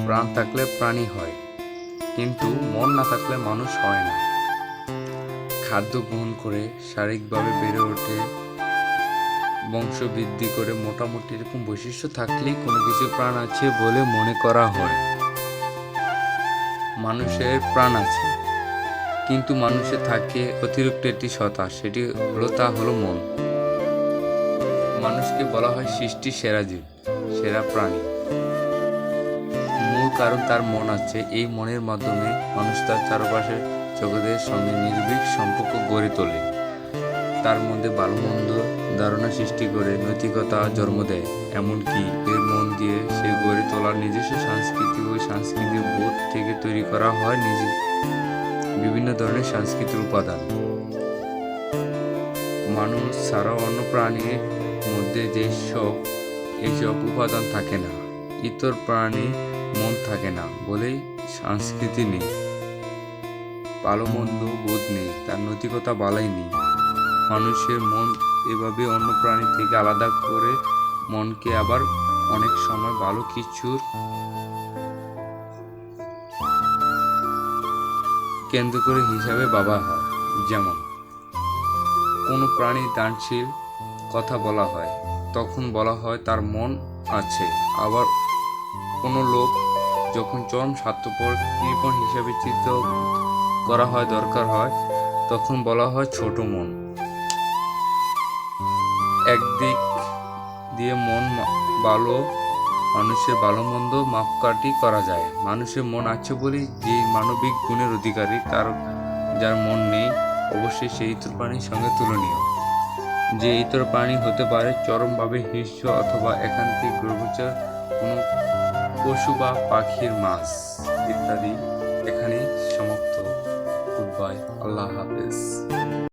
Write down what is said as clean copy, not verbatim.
প্রাণ থাকলে প্রাণী হয়, কিন্তু মন না থাকলে মানুষ হয় না। খাদ্য গ্রহণ করে শারীরিকভাবে বেড়ে ওঠে, বংশ বৃদ্ধি করে, মোটামুটি এরকম বৈশিষ্ট্য থাকলেই কোনো কিছু প্রাণ আছে বলে মনে করা হয়। মানুষের প্রাণ আছে, কিন্তু মানুষের থাকে অতিরিক্ত একটি সত্তা, সেটি হলো মন। মানুষকে বলা হয় সৃষ্টির সেরা জীব, সেরা প্রাণী। মূল কারণ তার মন আছে। এই মনের মাধ্যমে মানুষ তার চারপাশের জগতের সঙ্গে নির্ভীক সম্পর্ক গড়ে তোলে। তার মধ্যে ভালো মন্দ ধারণা সৃষ্টি করে নৈতিকতা জন্ম দেয়। এমনকি এর মন দিয়ে সে গড়ে তোলার নিজস্ব সংস্কৃতি ও সাংস্কৃতিক বোধ থেকে তৈরি করা হয় বিভিন্ন ধরনের সাংস্কৃতিক উপাদান। মানুষ ছাড়াও অন্য প্রাণীর মধ্যে এইসব উপাদান থাকে না। ইতর প্রাণীর মন থাকে না বলেই সংস্কৃতি নেই, ভালো মন্দ বোধ নেই, তার নৈতিকতা বালাই নেই। মানুষের মন এভাবে অন্য প্রাণী থেকে আলাদা করে মনকে আবার অনেক সময় ভালো কিছুর কেন্দ্র করে হিসাবে ভাবা হয়। যেমন কোনো প্রাণীর দানশীল কথা বলা হয়, তখন বলা হয় তার মন আছে। আবার কোনো লোক যখন চরম স্বার্থপর কৃপণ হিসাবে চিত্র করা হয় দরকার হয়, তখন বলা হয় ছোট মন। একদিক দিয়ে মন ভালো, মানুষের ভালো মন্দ মাপকাঠি করা যায়। মানুষের মন আছে বলেই যে মানবিক গুণের অধিকারী, যার মন নেই অবশ্যই সেই ইতর প্রাণীর সঙ্গে তুলনীয়। যে ইতর প্রাণী হতে পারে চরমভাবে হিংস্র অথবা একান্তিক, গোচর কোনো পশু বা পাখির মাছ ইত্যাদি। এখানেই সমাপ্ত। গুড বাই, আল্লাহ হাফেজ।